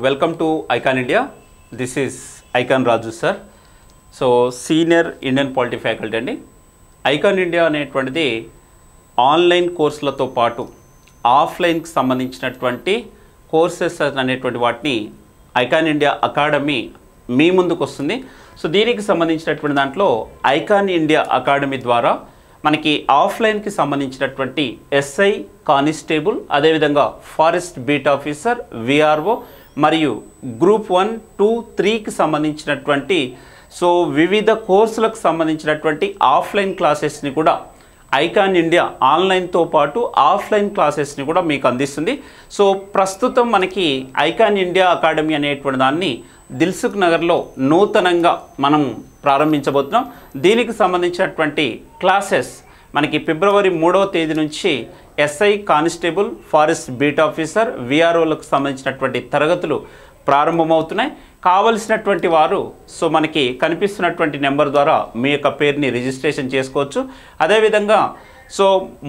Welcome to icon India. This is icon Raju sir. So senior Indian polity faculty అండి. Icon India అనేటువంటిది online కోర్సులతో పాటు ఆఫ్లైన్కి సంబంధించినటువంటి courses అనేటువంటి వాటిని ఐకాన్ ఇండియా అకాడమీ మీ ముందుకు వస్తుంది. సో దీనికి సంబంధించినటువంటి దాంట్లో ఐకాన్ ఇండియా అకాడమీ ద్వారా మనకి ఆఫ్లైన్కి సంబంధించినటువంటి ఎస్ఐ కానిస్టేబుల్, అదేవిధంగా ఫారెస్ట్ బీట్ ఆఫీసర్, విఆర్ఓ మరియు గ్రూప్ 1, 2, 3కి సంబంధించినటువంటి సో వివిధ కోర్సులకు సంబంధించినటువంటి ఆఫ్లైన్ క్లాసెస్ని కూడా ఐకాన్ ఇండియా ఆన్లైన్తో పాటు ఆఫ్లైన్ క్లాసెస్ని కూడా మీకు అందిస్తుంది. సో ప్రస్తుతం మనకి ఐకాన్ ఇండియా అకాడమీ అనేటువంటి దాన్ని దిల్సుఖ్ నగర్లో నూతనంగా మనం ప్రారంభించబోతున్నాం. దీనికి సంబంధించినటువంటి క్లాసెస్ మనకి ఫిబ్రవరి 3వ తేదీ నుంచి SI constable, forest beat officer, విఆర్ఓలకు సంబంధించినటువంటి తరగతులు ప్రారంభమవుతున్నాయి. కావలసినటువంటి వారు సో మనకి కనిపిస్తున్నటువంటి నెంబర్ ద్వారా మీ యొక్క పేరుని రిజిస్ట్రేషన్ చేసుకోవచ్చు. అదేవిధంగా సో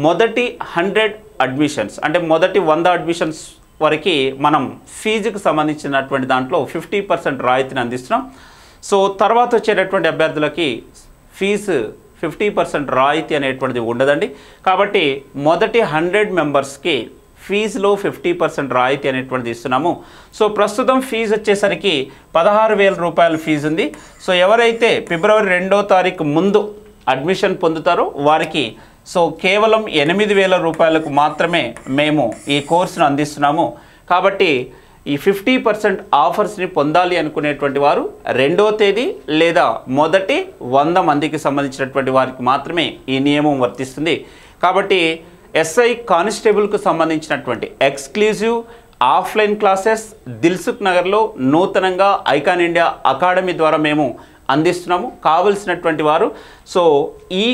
మొదటి 100 అడ్మిషన్స్ అంటే మొదటి 100 అడ్మిషన్స్ వరకు మనం ఫీజుకు సంబంధించినటువంటి దాంట్లో 50% రాయితీని అందిస్తున్నాం. సో తర్వాత వచ్చేటటువంటి అభ్యర్థులకి ఫీజు 50% రాయితీ అనేటువంటిది ఉండదండి. కాబట్టి మొదటి 100 మెంబర్స్కి ఫీజులో 50% రాయితీ అనేటువంటిది ఇస్తున్నాము. సో ప్రస్తుతం ఫీజు వచ్చేసరికి 16,000 రూపాయల ఫీజు ఉంది. సో ఎవరైతే ఫిబ్రవరి 2వ తారీఖు ముందు అడ్మిషన్ పొందుతారో వారికి సో కేవలం 8,000 రూపాయలకు మాత్రమే మేము ఈ కోర్సును అందిస్తున్నాము. కాబట్టి ఈ 50% ఆఫర్స్ని పొందాలి అనుకునేటువంటి వారు 2వ తేదీ లేదా మొదటి 100 మందికి సంబంధించినటువంటి వారికి మాత్రమే ఈ నియమం వర్తిస్తుంది. కాబట్టి ఎస్ఐ కానిస్టేబుల్కు సంబంధించినటువంటి ఎక్స్క్లూజివ్ ఆఫ్లైన్ క్లాసెస్ దిల్సుఖ్ నగర్లో నూతనంగా ఐకాన్ ఇండియా అకాడమీ ద్వారా మేము అందిస్తున్నాము. కావలసినటువంటి వారు సో ఈ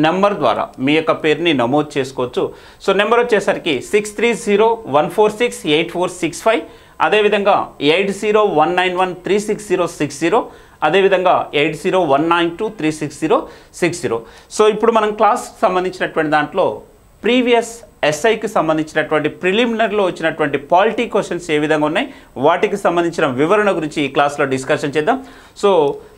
నెంబర్ ద్వారా మీ యొక్క పేరుని నమోదు చేసుకోవచ్చు. సో నెంబర్ వచ్చేసరికి 6301468465, అదేవిధంగా 8019136060, అదేవిధంగా 8019236060. సో ఇప్పుడు మనం క్లాస్కి సంబంధించినటువంటి దాంట్లో ప్రీవియస్ ఎస్ఐకి సంబంధించినటువంటి ప్రిలిమినరీలో వచ్చినటువంటి పాలిటీ క్వశ్చన్స్ ఏ విధంగా ఉన్నాయి వాటికి సంబంధించిన వివరణ గురించి ఈ క్లాస్లో డిస్కషన్ చేద్దాం. సో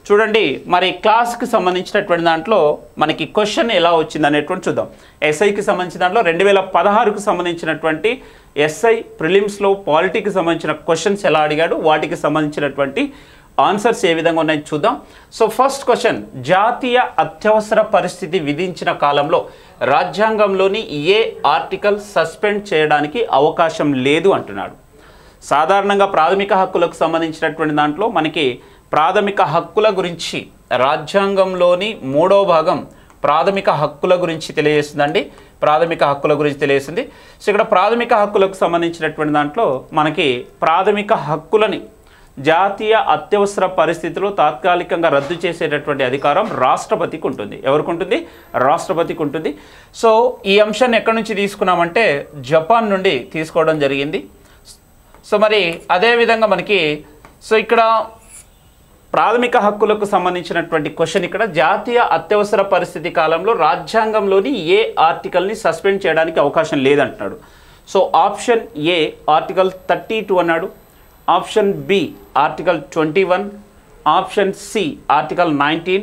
చూడండి, మరి క్లాస్కి సంబంధించినటువంటి దాంట్లో మనకి క్వశ్చన్ ఎలా వచ్చింది అనేటువంటి చూద్దాం. ఎస్ఐకి సంబంధించిన దాంట్లో 2016కు సంబంధించినటువంటి ఎస్ఐ ప్రిలిమ్స్లో పాలిటీకి సంబంధించిన క్వశ్చన్స్ ఎలా అడిగాడు, వాటికి సంబంధించినటువంటి ఆన్సర్స్ ఏ విధంగా ఉన్నాయని చూద్దాం. సో ఫస్ట్ క్వశ్చన్, జాతీయ అత్యవసర పరిస్థితి విధించిన కాలంలో రాజ్యాంగంలోని ఏ ఆర్టికల్ సస్పెండ్ చేయడానికి అవకాశం లేదు అంటున్నాడు. సాధారణంగా ప్రాథమిక హక్కులకు సంబంధించినటువంటి దాంట్లో మనకి ప్రాథమిక హక్కుల గురించి రాజ్యాంగంలోని 3వ భాగం ప్రాథమిక హక్కుల గురించి తెలియజేస్తుందండి. ప్రాథమిక హక్కుల గురించి తెలియజేస్తుంది. సో ఇక్కడ ప్రాథమిక హక్కులకు సంబంధించినటువంటి దాంట్లో మనకి ప్రాథమిక హక్కులని జాతీయ అత్యవసర పరిస్థితిలో తాత్కాలికంగా రద్దు చేసేటటువంటి అధికారం రాష్ట్రపతికి ఉంటుంది. ఎవరికి ఉంటుంది? రాష్ట్రపతికి ఉంటుంది. సో ఈ అంశాన్ని ఎక్కడి నుంచి తీసుకున్నామంటే జపాన్ నుండి తీసుకోవడం జరిగింది. సో మరి అదేవిధంగా మనకి సో ఇక్కడ ప్రాథమిక హక్కులకు సంబంధించినటువంటి క్వశ్చన్ ఇక్కడ జాతీయ అత్యవసర పరిస్థితి కాలంలో రాజ్యాంగంలోని ఏ ఆర్టికల్ని సస్పెండ్ చేయడానికి అవకాశం లేదంటున్నాడు. సో ఆప్షన్ ఏ ఆర్టికల్ 32 అన్నాడు, option B article 21, option C article 19,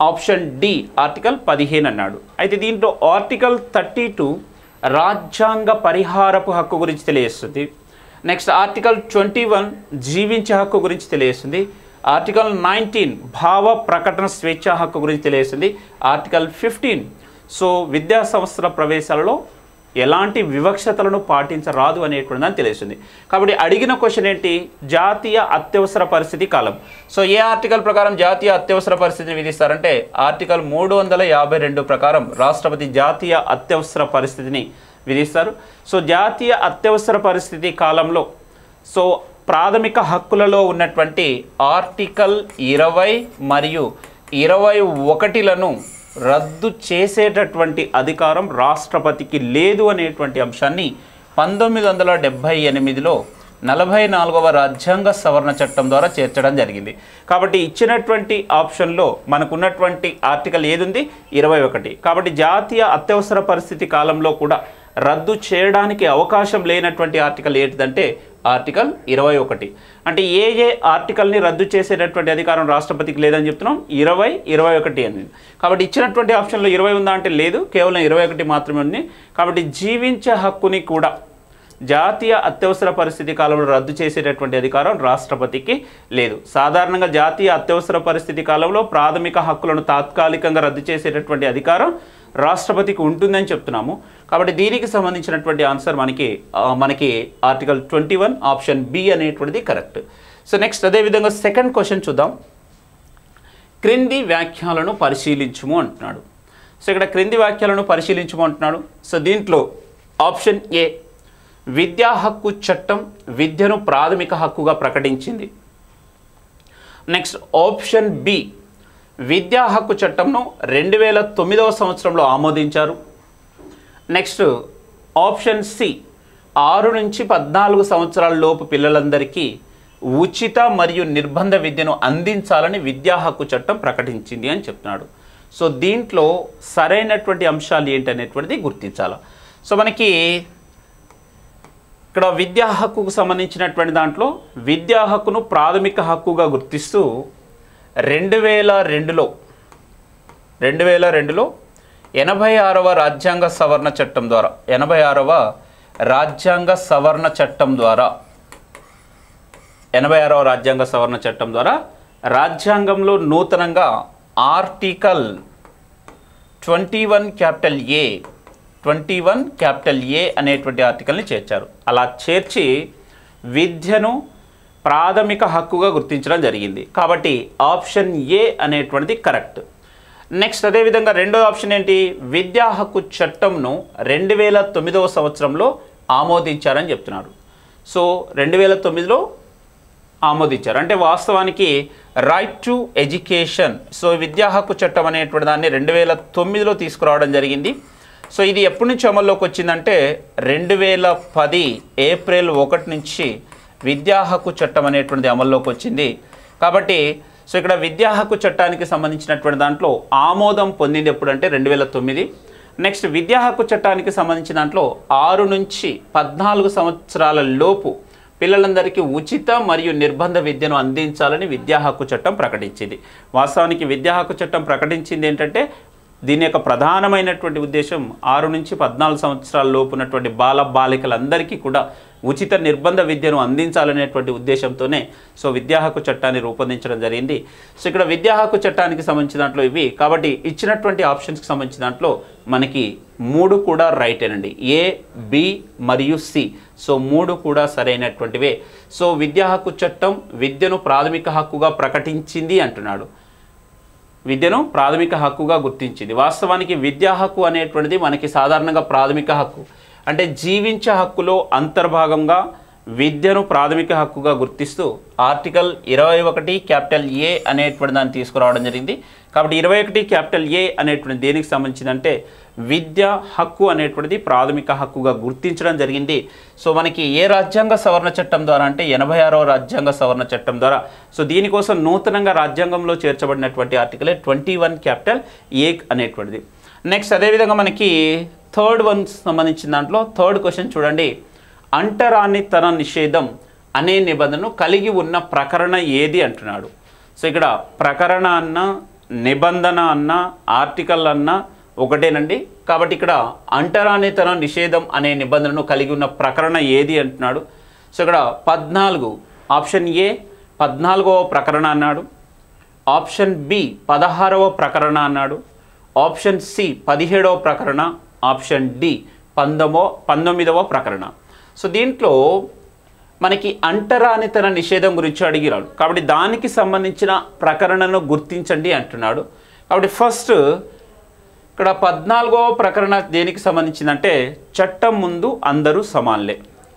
option D article 15 అన్నాడు. అయితే దీంట్లో ఆర్టికల్ 32 రాజ్యాంగ పరిహారపు హక్కు గురించి తెలియజేస్తుంది. నెక్స్ట్ ఆర్టికల్ 21 జీవించే హక్కు గురించి తెలియజేస్తుంది. ఆర్టికల్ 19 భావ ప్రకటన స్వేచ్ఛ హక్కు గురించి తెలియజేస్తుంది. ఆర్టికల్ 15 సో విద్యా సంస్థల ప్రవేశాలలో ఎలాంటి వివక్షతలను పాటించరాదు అనేటువంటి దాన్ని తెలియజేస్తుంది. కాబట్టి అడిగిన క్వశ్చన్ ఏంటి? జాతీయ అత్యవసర పరిస్థితి కాలం. సో ఏ ఆర్టికల్ ప్రకారం జాతీయ అత్యవసర పరిస్థితిని విధిస్తారంటే ఆర్టికల్ 352 ప్రకారం రాష్ట్రపతి జాతీయ అత్యవసర పరిస్థితిని విధిస్తారు. సో జాతీయ అత్యవసర పరిస్థితి కాలంలో సో ప్రాథమిక హక్కులలో ఉన్నటువంటి ఆర్టికల్ 20 మరియు 21లను రద్దు చేసేటటువంటి అధికారం రాష్ట్రపతికి లేదు అనేటువంటి అంశాన్ని 1978లో 44వ రాజ్యాంగ సవరణ చట్టం ద్వారా చేర్చడం జరిగింది. కాబట్టి ఇచ్చినటువంటి ఆప్షన్లో మనకున్నటువంటి ఆర్టికల్ ఏది ఉంది? 21. కాబట్టి జాతీయ అత్యవసర పరిస్థితి కాలంలో కూడా రద్దు చేయడానికి అవకాశం లేనటువంటి ఆర్టికల్ ఏంటిదంటే ఆర్టికల్ 21. అంటే ఏ ఆర్టికల్ని రద్దు చేసేటటువంటి అధికారం రాష్ట్రపతికి లేదని చెప్తున్నాం? 20, 21 అని. కాబట్టి ఇచ్చినటువంటి ఆప్షన్లో 20 ఉందా అంటే లేదు, కేవలం 21 మాత్రమే ఉంది. కాబట్టి జీవించే హక్కుని కూడా జాతీయ అత్యవసర పరిస్థితి కాలంలో రద్దు చేసేటటువంటి అధికారం రాష్ట్రపతికి లేదు. సాధారణంగా జాతీయ అత్యవసర పరిస్థితి కాలంలో ప్రాథమిక హక్కులను తాత్కాలికంగా రద్దు చేసేటటువంటి అధికారం రాష్ట్రపతికి ఉంటుందని చెప్తున్నాము. కాబట్టి దీనికి సంబంధించినటువంటి ఆన్సర్ మనకి ఆర్టికల్ 21 ఆప్షన్ బి అనేటువంటిది కరెక్ట్. సో నెక్స్ట్ అదేవిధంగా సెకండ్ క్వశ్చన్ చూద్దాం. క్రింది వ్యాఖ్యలను పరిశీలించుము అంటున్నాడు. సో ఇక్కడ క్రింది వ్యాఖ్యలను పరిశీలించుము అంటున్నాడు. సో దీంట్లో ఆప్షన్ ఏ, విద్యా హక్కు చట్టం విద్యను ప్రాథమిక హక్కుగా ప్రకటించింది. నెక్స్ట్ ఆప్షన్ బి, విద్యా హక్కు చట్టంను 2009వ సంవత్సరంలో ఆమోదించారు. నెక్స్ట్ ఆప్షన్ సి, 6 నుంచి 14 సంవత్సరాల లోపు పిల్లలందరికీ ఉచిత మరియు నిర్బంధ విద్యను అందించాలని విద్యా హక్కు చట్టం ప్రకటించింది అని చెప్తున్నాడు. సో దీంట్లో సరైనటువంటి అంశాలు ఏంటనేటువంటిది గుర్తించాలి. సో మనకి ఇక్కడ విద్యా హక్కుకు సంబంధించినటువంటి దాంట్లో విద్యా హక్కును ప్రాథమిక హక్కుగా గుర్తిస్తూ 2002లో 86వ రాజ్యాంగ సవరణ చట్టం ద్వారా 86వ రాజ్యాంగ సవరణ చట్టం ద్వారా రాజ్యాంగంలో నూతనంగా ఆర్టికల్ 21 అనేటువంటి ఆర్టికల్ని చేర్చారు. అలా చేర్చి విద్యను ప్రాథమిక హక్కుగా గుర్తించడం జరిగింది. కాబట్టి ఆప్షన్ ఏ అనేటువంటిది కరెక్ట్. నెక్స్ట్ అదేవిధంగా రెండో ఆప్షన్ ఏంటి, విద్యా హక్కు చట్టంను 2009వ సంవత్సరంలో ఆమోదించారని చెప్తున్నారు. సో 2009లో ఆమోదించారు అంటే వాస్తవానికి రైట్ టు ఎడ్యుకేషన్. సో విద్యా హక్కు చట్టం అనేటువంటి దాన్ని 2009లో తీసుకురావడం జరిగింది. సో ఇది ఎప్పటి నుంచి అమల్లోకి వచ్చిందంటే 2010 ఏప్రిల్ 1 నుంచి విద్యా హక్కు చట్టం అనేటువంటిది అమల్లోకి వచ్చింది. కాబట్టి సో ఇక్కడ విద్యా హక్కు చట్టానికి సంబంధించినటువంటి దాంట్లో ఆమోదం పొందింది ఎప్పుడంటే 2009. నెక్స్ట్ విద్యా హక్కు చట్టానికి సంబంధించిన దాంట్లో 6 నుంచి 14 సంవత్సరాల లోపు పిల్లలందరికీ ఉచిత మరియు నిర్బంధ విద్యను అందించాలని విద్యా హక్కు చట్టం ప్రకటించింది. వాస్తవానికి విద్యా హక్కు చట్టం ప్రకటించింది ఏంటంటే దీని యొక్క ప్రధానమైనటువంటి ఉద్దేశం 6 నుంచి 14 సంవత్సరాల లోపు ఉన్నటువంటి బాలికలందరికీ కూడా ఉచిత నిర్బంధ విద్యను అందించాలనేటువంటి ఉద్దేశంతోనే సో విద్యా హక్కు చట్టాన్ని రూపొందించడం జరిగింది. సో ఇక్కడ విద్యా హక్కు చట్టానికి సంబంధించిన దాంట్లో ఇవి. కాబట్టి ఇచ్చినటువంటి ఆప్షన్స్కి సంబంధించిన దాంట్లో మనకి 3 కూడా రైటేనండి, ఏ, బి మరియు సి. సో 3 కూడా సరైనటువంటివే. సో విద్యా హక్కు చట్టం విద్యను ప్రాథమిక హక్కుగా ప్రకటించింది అంటున్నాడు, విద్యను ప్రాథమిక హక్కుగా గుర్తించింది. వాస్తవానికి విద్యా హక్కు అనేటువంటిది మనకి సాధారణంగా ప్రాథమిక హక్కు అంటే జీవించే హక్కులో అంతర్భాగంగా విద్యను ప్రాథమిక హక్కుగా గుర్తిస్తూ ఆర్టికల్ 21 క్యాపిటల్ ఏ అనేటువంటి దాన్ని తీసుకురావడం జరిగింది. కాబట్టి 21 క్యాపిటల్ ఏ అనేటువంటి దేనికి సంబంధించిందంటే విద్య హక్కు అనేటువంటిది ప్రాథమిక హక్కుగా గుర్తించడం జరిగింది. సో మనకి ఏ రాజ్యాంగ సవరణ చట్టం ద్వారా అంటే 86వ రాజ్యాంగ సవరణ చట్టం ద్వారా. సో దీనికోసం నూతనంగా రాజ్యాంగంలో చేర్చబడినటువంటి ఆర్టికలే 21 క్యాపిటల్ ఏ అనేటువంటిది. నెక్స్ట్ అదేవిధంగా మనకి థర్డ్ వన్ సంబంధించిన దాంట్లో థర్డ్ క్వశ్చన్ చూడండి, అంటరానితన నిషేధం అనే నిబంధనను కలిగి ఉన్న ప్రకరణ ఏది అంటున్నాడు. సో ఇక్కడ ప్రకరణ అన్న నిబంధన అన్న ఆర్టికల్ అన్న ఒకటేనండి. కాబట్టి ఇక్కడ అంటరానితన నిషేధం అనే నిబంధనను కలిగి ఉన్న ప్రకరణ ఏది అంటున్నాడు. సో ఇక్కడ 14 ఆప్షన్ ఏ 14వ ప్రకరణ అన్నాడు, ఆప్షన్ బి 16వ ప్రకరణ అన్నాడు, ఆప్షన్ సి 17వ ప్రకరణ, ఆప్షన్ డి 19వ ప్రకరణ. సో దీంట్లో మనకి అంటరానితన నిషేధం గురించి అడిగిరాడు. కాబట్టి దానికి సంబంధించిన ప్రకరణను గుర్తించండి అంటున్నాడు. కాబట్టి ఫస్ట్ ఇక్కడ 14వ ప్రకరణ దేనికి సంబంధించిందంటే చట్టం ముందు అందరూ సమానులే.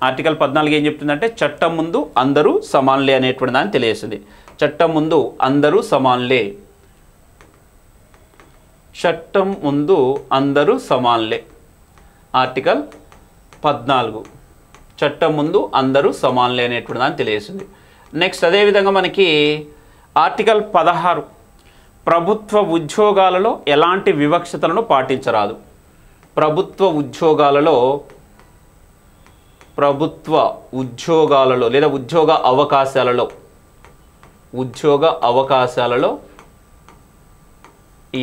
ఆర్టికల్ 14 ఏం చెప్తుందంటే చట్టం ముందు అందరూ సమానులే అనేటువంటి దాన్ని తెలియజేస్తుంది. చట్టం ముందు అందరూ సమానులే, చట్టం ముందు అందరూ సమానులే. ఆర్టికల్ 14 చట్టం ముందు అందరూ సమానులే అనేటువంటి దాన్ని తెలియజేస్తుంది. నెక్స్ట్ అదేవిధంగా మనకి ఆర్టికల్ 16 ప్రభుత్వ ఉద్యోగాలలో ఎలాంటి వివక్షతలను పాటించరాదు. ప్రభుత్వ ఉద్యోగాలలో ప్రభుత్వ ఉద్యోగాలలో లేదా ఉద్యోగ అవకాశాలలో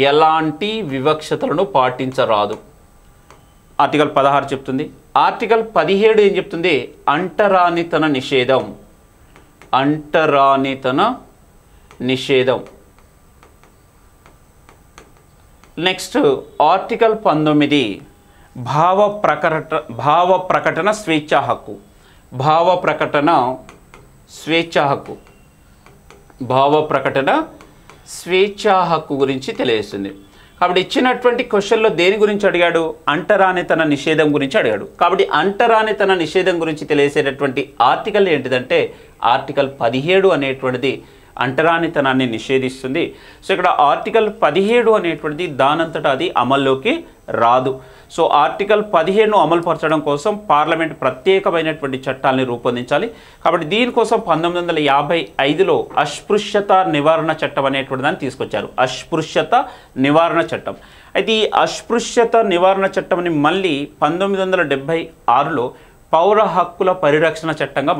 ఎలాంటి వివక్షతలను పాటించరాదు. ఆర్టికల్ 16 చెప్తుంది. ఆర్టికల్ 17 ఏం చెప్తుంది? అంటరానితన నిషేధం. నెక్స్ట్ ఆర్టికల్ 19 భావ ప్రకటన స్వేచ్ఛా హక్కు. భావ ప్రకటన స్వేచ్ఛా హక్కు గురించి తెలియజేస్తుంది. కాబట్టి ఇచ్చినటువంటి క్వశ్చన్లో దేని గురించి అడిగాడు? అంటరానితన నిషేధం గురించి అడిగాడు. కాబట్టి అంటరానితన నిషేధం గురించి తెలియజేసేటటువంటి ఆర్టికల్ ఏంటిదంటే ఆర్టికల్ 17 అనేటువంటిది అంటరానితనాన్ని నిషేధిస్తుంది. సో ఇక్కడ ఆర్టికల్ 17 అనేటువంటిది దానంతటా అది అమల్లోకి రాదు. సో ఆర్టికల్ 17ను అమలుపరచడం కోసం పార్లమెంట్ ప్రత్యేకమైనటువంటి చట్టాలని రూపొందించాలి. కాబట్టి దీనికోసం 1955లో అస్పృశ్యత నివారణ చట్టం అనేటువంటి దాన్ని తీసుకొచ్చారు. అస్పృశ్యత నివారణ చట్టం. అయితే ఈ అస్పృశ్యత నివారణ చట్టంని మళ్ళీ 1976లో పౌర హక్కుల పరిరక్షణ చట్టంగా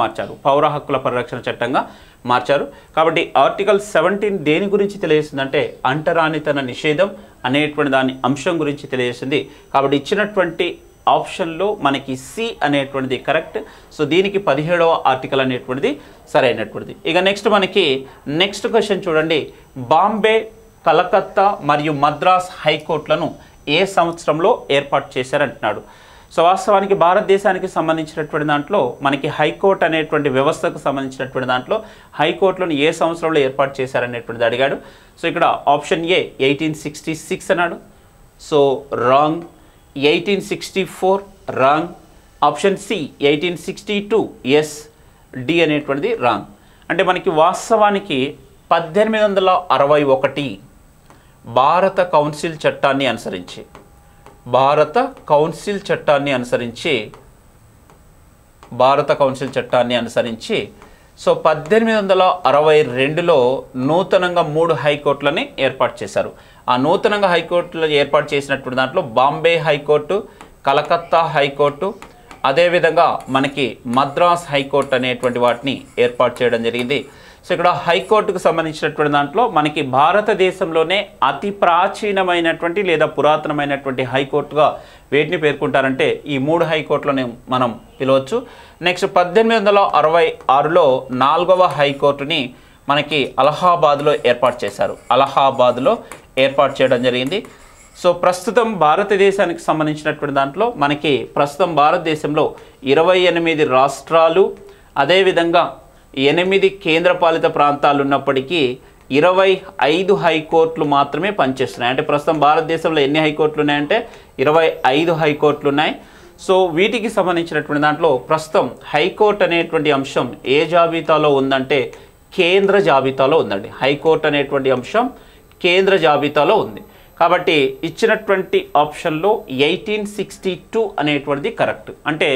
మార్చారు. కాబట్టి ఆర్టికల్ 17 దేని గురించి తెలియజేస్తుందంటే అంటరానితన నిషేధం అనేటువంటి దాని అంశం గురించి తెలియజేస్తుంది. కాబట్టి ఇచ్చినటువంటి ఆప్షన్లో మనకి సి అనేటువంటిది కరెక్ట్. సో దీనికి 17వ ఆర్టికల్ అనేటువంటిది సరైనటువంటిది. ఇక నెక్స్ట్ క్వశ్చన్ చూడండి. బాంబే, కలకత్తా మరియు మద్రాస్ హైకోర్టులను ఏ సంవత్సరంలో ఏర్పాటు చేశారంటున్నాడు. సో వాస్తవానికి భారతదేశానికి సంబంధించినటువంటి దాంట్లో మనకి హైకోర్టు అనేటువంటి వ్యవస్థకు సంబంధించినటువంటి దాంట్లో హైకోర్టులను ఏ సంవత్సరంలో ఏర్పాటు చేశారనేటువంటిది అడిగాడు. సో ఇక్కడ ఆప్షన్ ఏ 1866 అన్నాడు. So wrong. 1864 wrong. Option C 1862 yes. D అనేటువంటిది రాంగ్. అంటే మనకి వాస్తవానికి 1861 భారత కౌన్సిల్ చట్టాన్ని అనుసరించి సో 1862లో నూతనంగా 3 హైకోర్టులని ఏర్పాటు చేశారు. ఆ నూతనంగా హైకోర్టులు ఏర్పాటు చేసినటువంటి దాంట్లో బాంబే హైకోర్టు, కలకత్తా హైకోర్టు, అదేవిధంగా మనకి మద్రాస్ హైకోర్టు అనేటువంటి వాటిని ఏర్పాటు చేయడం జరిగింది. సో ఇక్కడ హైకోర్టుకు సంబంధించినటువంటి దాంట్లో మనకి భారతదేశంలోనే అతి ప్రాచీనమైనటువంటి లేదా పురాతనమైనటువంటి హైకోర్టుగా వేటిని పేర్కొంటారంటే ఈ 3 హైకోర్టులను మనం పిలవచ్చు. నెక్స్ట్ 1866లో 4వ హైకోర్టుని మనకి అలహాబాద్లో ఏర్పాటు చేయడం జరిగింది. సో ప్రస్తుతం భారతదేశానికి సంబంధించినటువంటి దాంట్లో మనకి ప్రస్తుతం భారతదేశంలో 28 రాష్ట్రాలు, అదేవిధంగా 8 కేంద్రపాలిత ప్రాంతాలు ఉన్నప్పటికీ 25 హైకోర్టులు మాత్రమే పనిచేస్తున్నాయి. అంటే ప్రస్తుతం భారతదేశంలో ఎన్ని హైకోర్టులు ఉన్నాయంటే 25 హైకోర్టులు ఉన్నాయి. సో వీటికి సంబంధించినటువంటి దాంట్లో ప్రస్తుతం హైకోర్టు అనేటువంటి అంశం ఏ జాబితాలో ఉందంటే కేంద్ర జాబితాలో ఉందండి. హైకోర్టు అనేటువంటి అంశం కేంద్ర జాబితాలో ఉంది. కాబట్టి ఇచ్చినటువంటి ఆప్షన్లో 1862 అనేటువంటిది కరెక్ట్. అంటే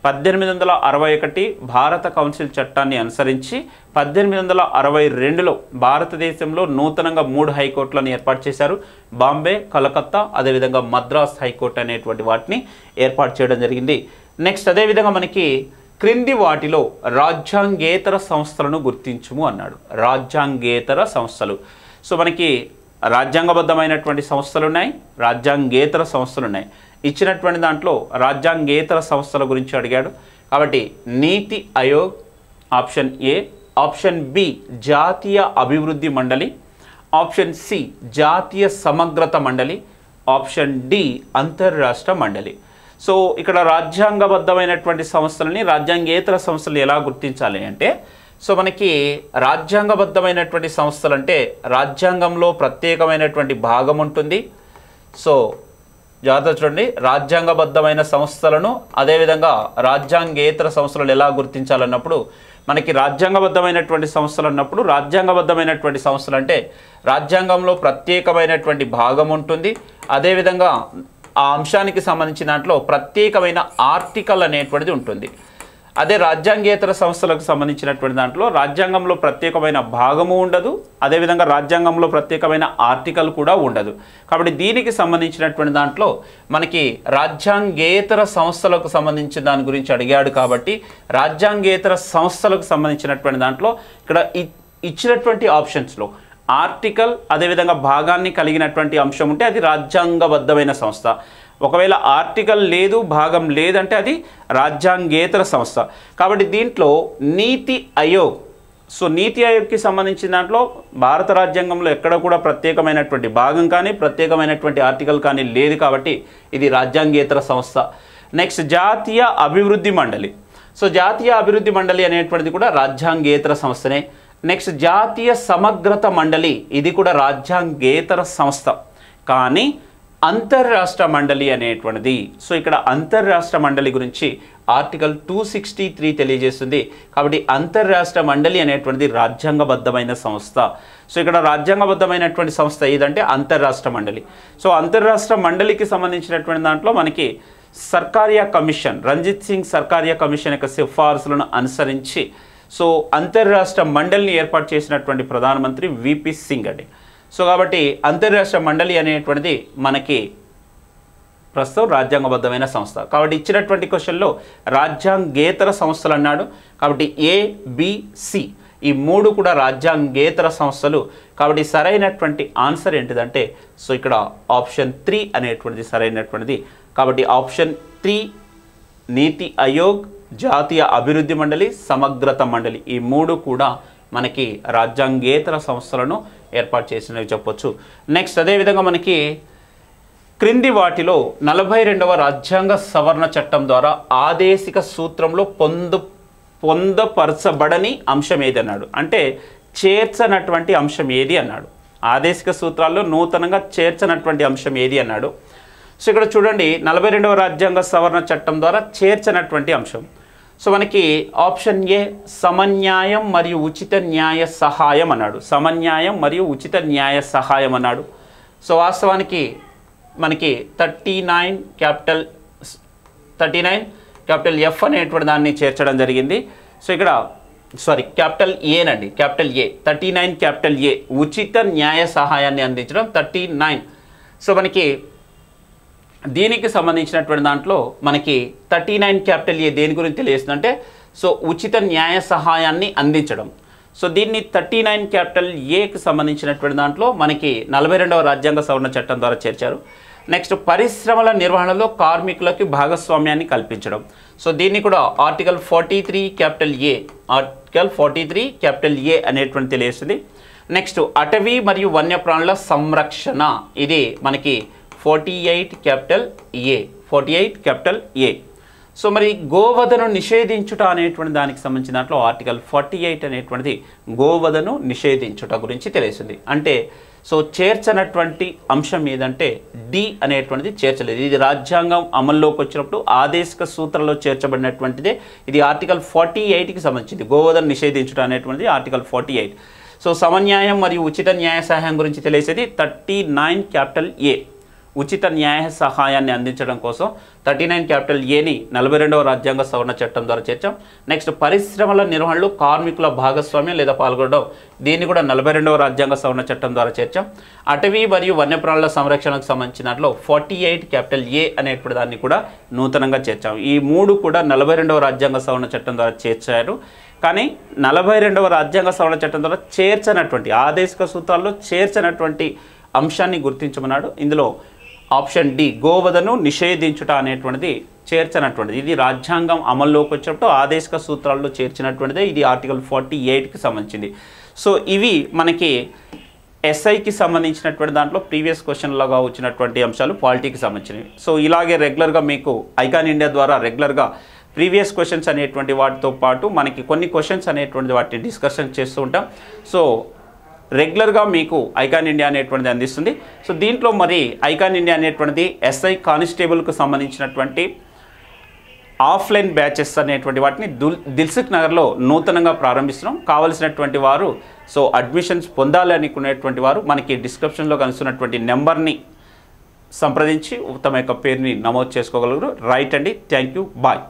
1861 భారత కౌన్సిల్ చట్టాన్ని అనుసరించి 1862లో భారతదేశంలో నూతనంగా 3 హైకోర్టులను ఏర్పాటు చేశారు. బాంబే, కలకత్తా, అదేవిధంగా మద్రాస్ హైకోర్టు అనేటువంటి వాటిని ఏర్పాటు చేయడం జరిగింది. నెక్స్ట్ అదేవిధంగా మనకి క్రింది వాటిలో రాజ్యాంగేతర సంస్థలను గుర్తించుము అన్నాడు. రాజ్యాంగేతర సంస్థలు. సో మనకి రాజ్యాంగబద్ధమైనటువంటి సంస్థలు ఉన్నాయి, రాజ్యాంగేతర సంస్థలు ఉన్నాయి. ఇచ్చినటువంటి దాంట్లో రాజ్యాంగేతర సంస్థల గురించి అడిగాడు. కాబట్టి NITI Aayog option A, option B జాతీయ అభివృద్ధి మండలి, ఆప్షన్ సి జాతీయ సమగ్రత మండలి, ఆప్షన్ డి అంతర్రాష్ట్ర మండలి. సో ఇక్కడ రాజ్యాంగబద్ధమైనటువంటి సంస్థలని రాజ్యాంగేతర సంస్థలు ఎలా గుర్తించాలి అంటే సో మనకి రాజ్యాంగబద్ధమైనటువంటి సంస్థలు అంటే రాజ్యాంగంలో ప్రత్యేకమైనటువంటి భాగం ఉంటుంది. సో జాగ్రత్త చూడండి, రాజ్యాంగబద్ధమైన సంస్థలను అదేవిధంగా రాజ్యాంగేతర సంస్థలను ఎలా గుర్తించాలన్నప్పుడు మనకి రాజ్యాంగబద్ధమైనటువంటి సంస్థలు అన్నప్పుడు రాజ్యాంగబద్ధమైనటువంటి సంస్థలు అంటే రాజ్యాంగంలో ప్రత్యేకమైనటువంటి భాగం ఉంటుంది. అదేవిధంగా ఆ అంశానికి సంబంధించిన దాంట్లో ప్రత్యేకమైన ఆర్టికల్ అనేటువంటిది ఉంటుంది. అదే రాజ్యాంగేతర సంస్థలకు సంబంధించినటువంటి దాంట్లో రాజ్యాంగంలో ప్రత్యేకమైన భాగము ఉండదు, అదేవిధంగా రాజ్యాంగంలో ప్రత్యేకమైన ఆర్టికల్ కూడా ఉండదు. కాబట్టి దీనికి సంబంధించినటువంటి దాంట్లో మనకి రాజ్యాంగేతర సంస్థలకు సంబంధించిన దాని గురించి అడిగాడు. కాబట్టి రాజ్యాంగేతర సంస్థలకు సంబంధించినటువంటి దాంట్లో ఇక్కడ ఇచ్చినటువంటి ఆప్షన్స్లో ఆర్టికల్ అదేవిధంగా భాగాన్ని కలిగినటువంటి అంశం ఉంటే అది రాజ్యాంగబద్ధమైన సంస్థ. ఒకవేళ ఆర్టికల్ లేదు, భాగం లేదంటే అది రాజ్యాంగేతర సంస్థ. కాబట్టి దీంట్లో నీతి ఆయోగ్, సో నీతి ఆయోగ్కి సంబంధించిన దాంట్లో భారత రాజ్యాంగంలో ఎక్కడ కూడా ప్రత్యేకమైనటువంటి భాగం కానీ ప్రత్యేకమైనటువంటి ఆర్టికల్ కానీ లేదు. కాబట్టి ఇది రాజ్యాంగేతర సంస్థ. నెక్స్ట్ జాతీయ అభివృద్ధి మండలి. సో జాతీయ అభివృద్ధి మండలి అనేటువంటిది కూడా రాజ్యాంగేతర సంస్థనే. నెక్స్ట్ జాతీయ సమగ్రత మండలి, ఇది కూడా రాజ్యాంగేతర సంస్థ. కానీ అంతర్రాష్ట్ర మండలి అనేటువంటిది, సో ఇక్కడ అంతర్రాష్ట్ర మండలి గురించి ఆర్టికల్ 263 తెలియజేస్తుంది. కాబట్టి అంతర్రాష్ట్ర మండలి అనేటువంటిది రాజ్యాంగబద్ధమైన సంస్థ. సో ఇక్కడ రాజ్యాంగబద్ధమైనటువంటి సంస్థ ఏదంటే అంతర్రాష్ట్ర మండలి. సో అంతర్రాష్ట్ర మండలికి సంబంధించినటువంటి దాంట్లో మనకి సర్కారియా కమిషన్, రంజిత్ సింగ్ సర్కారియా కమిషన్ యొక్క సిఫార్సులను అనుసరించి సో అంతర్రాష్ట్ర మండలిని ఏర్పాటు చేసినటువంటి ప్రధానమంత్రి విపి సింగ్ అండి. సో కాబట్టి అంతర్రాష్ట్ర మండలి అనేటువంటిది మనకి ప్రస్తుతం రాజ్యాంగబద్ధమైన సంస్థ. కాబట్టి ఇచ్చినటువంటి క్వశ్చన్లో రాజ్యాంగేతర సంస్థలు అన్నాడు. కాబట్టి ABC ఈ మూడు కూడా రాజ్యాంగేతర సంస్థలు. కాబట్టి సరైనటువంటి ఆన్సర్ ఏంటిదంటే సో ఇక్కడ ఆప్షన్ 3 అనేటువంటిది సరైనటువంటిది. కాబట్టి ఆప్షన్ 3 నీతి ఆయోగ్, జాతీయ అభివృద్ధి మండలి, సమగ్రత మండలి ఈ మూడు కూడా మనకి రాజ్యాంగేతర సంస్థలను ఏర్పాటు చేసినవి చెప్పొచ్చు. నెక్స్ట్ అదేవిధంగా మనకి క్రింది వాటిలో 42వ రాజ్యాంగ సవరణ చట్టం ద్వారా ఆదేశిక సూత్రంలో పొందపరచబడని అంశం ఏది అన్నాడు. అంటే చేర్చనటువంటి అంశం ఏది అన్నాడు. ఆదేశిక సూత్రాల్లో నూతనంగా చేర్చనటువంటి అంశం ఏది అన్నాడు. సో ఇక్కడ చూడండి 42వ రాజ్యాంగ సవరణ చట్టం ద్వారా చేర్చనటువంటి అంశం. సో మనకి ఆప్షన్ ఏ సమన్యాయం మరియు ఉచిత న్యాయ సహాయం అన్నాడు. సమన్యాయం మరియు ఉచిత న్యాయ సహాయం అన్నాడు. సో వాస్తవానికి మనకి 39 క్యాపిటల్ F అనేటువంటి దాన్ని చేర్చడం జరిగింది. సో ఇక్కడ క్యాపిటల్ ఏనండి, క్యాపిటల్ ఏ 39 క్యాపిటల్ ఏ ఉచిత న్యాయ సహాయాన్ని అందించడం 39. సో మనకి దీనికి సంబంధించినటువంటి దాంట్లో మనకి 39 క్యాపిటల్ ఏ దేని గురించి తెలియజేస్తుందంటే సో ఉచిత న్యాయ సహాయాన్ని అందించడం. సో దీన్ని 39 క్యాపిటల్ ఏకి సంబంధించినటువంటి దాంట్లో మనకి 42వ రాజ్యాంగ సవరణ చట్టం ద్వారా చేర్చారు. నెక్స్ట్ పరిశ్రమల నిర్వహణలో కార్మికులకి భాగస్వామ్యాన్ని కల్పించడం. సో దీన్ని కూడా ఆర్టికల్ 43 క్యాపిటల్ ఏ, ఆర్టికల్ 43 క్యాపిటల్ ఏ అనేటువంటి తెలియజేస్తుంది. నెక్స్ట్ అటవీ మరియు వన్యప్రాణుల సంరక్షణ, ఇది మనకి 48 క్యాపిటల్ ఏ, 48 క్యాపిటల్ ఏ. సో మరి గోవధను నిషేధించుట అనేటువంటి దానికి సంబంధించిన దాంట్లో ఆర్టికల్ 48 అనేటువంటిది గోవధను నిషేధించుట గురించి తెలియజేస్తుంది. అంటే సో చేర్చనటువంటి అంశం ఏదంటే డి అనేటువంటిది చేర్చలేదు. ఇది రాజ్యాంగం అమల్లోకి వచ్చినప్పుడు ఆదేశిక సూత్రంలో చేర్చబడినటువంటిదే. ఇది ఆర్టికల్ 48కి సంబంధించింది. గోవధను నిషేధించుట అనేటువంటిది ఆర్టికల్ 48. సో సమన్యాయం మరియు ఉచిత న్యాయ సహాయం గురించి తెలిసేది 39 క్యాపిటల్ ఏ, ఉచిత న్యాయ సహాయాన్ని అందించడం కోసం 39 క్యాపిటల్ ఏని 42వ రాజ్యాంగ సవరణ చట్టం ద్వారా చేర్చాం. నెక్స్ట్ పరిశ్రమల నిర్వహణలో కార్మికుల భాగస్వామ్యం లేదా పాల్గొనడం, దీన్ని కూడా 42వ రాజ్యాంగ సవరణ చట్టం ద్వారా చేర్చాం. అటవీ మరియు వన్యప్రాణుల సంరక్షణకు సంబంధించిన దాంట్లో 48 క్యాపిటల్ ఏ అనేటువంటి దాన్ని కూడా నూతనంగా చేర్చాం. ఈ మూడు కూడా 42వ రాజ్యాంగ సవరణ చట్టం ద్వారా చేర్చారు. కానీ 42వ రాజ్యాంగ సవరణ చట్టం ద్వారా చేర్చనటువంటి ఆదేశిక సూత్రాల్లో చేర్చనటువంటి అంశాన్ని గుర్తించమన్నాడు. ఇందులో ఆప్షన్ డి గోవధను నిషేధించుట అనేటువంటిది చేర్చనటువంటిది. ఇది రాజ్యాంగం అమల్లోకి వచ్చినప్పుడు ఆదేశిక సూత్రాల్లో చేర్చినటువంటిదే. ఇది ఆర్టికల్ 48కి సంబంధించింది. సో ఇవి మనకి ఎస్ఐకి సంబంధించినటువంటి దాంట్లో ప్రీవియస్ క్వశ్చన్లుగా వచ్చినటువంటి అంశాలు పాలిటీకి సంబంధించినవి. సో ఇలాగే రెగ్యులర్గా మీకు ఐకాన్ ఇండియా ద్వారా రెగ్యులర్గా ప్రీవియస్ క్వశ్చన్స్ అనేటువంటి వాటితో పాటు మనకి కొన్ని క్వశ్చన్స్ అనేటువంటి వాటిని డిస్కషన్ చేస్తూ ఉంటాం. సో రెగ్యులర్గా మీకు ఐకాన్ ఇండియా అనేటువంటిది అందిస్తుంది. సో దీంట్లో మరి ఐకాన్ ఇండియా అనేటువంటిది ఎస్ఐ కానిస్టేబుల్కు సంబంధించినటువంటి ఆఫ్లైన్ బ్యాచెస్ అనేటువంటి వాటిని దిల్సుఖ్ నగర్లో నూతనంగా ప్రారంభిస్తున్నాం. కావలసినటువంటి వారు సో అడ్మిషన్స్ పొందాలి అనుకునేటువంటి వారు మనకి డిస్క్రిప్షన్లో కనిపిస్తున్నటువంటి నెంబర్ని సంప్రదించి తమ యొక్క పేరుని నమోదు చేసుకోగలరు. రైట్ అండి, థ్యాంక్ యూ, బాయ్.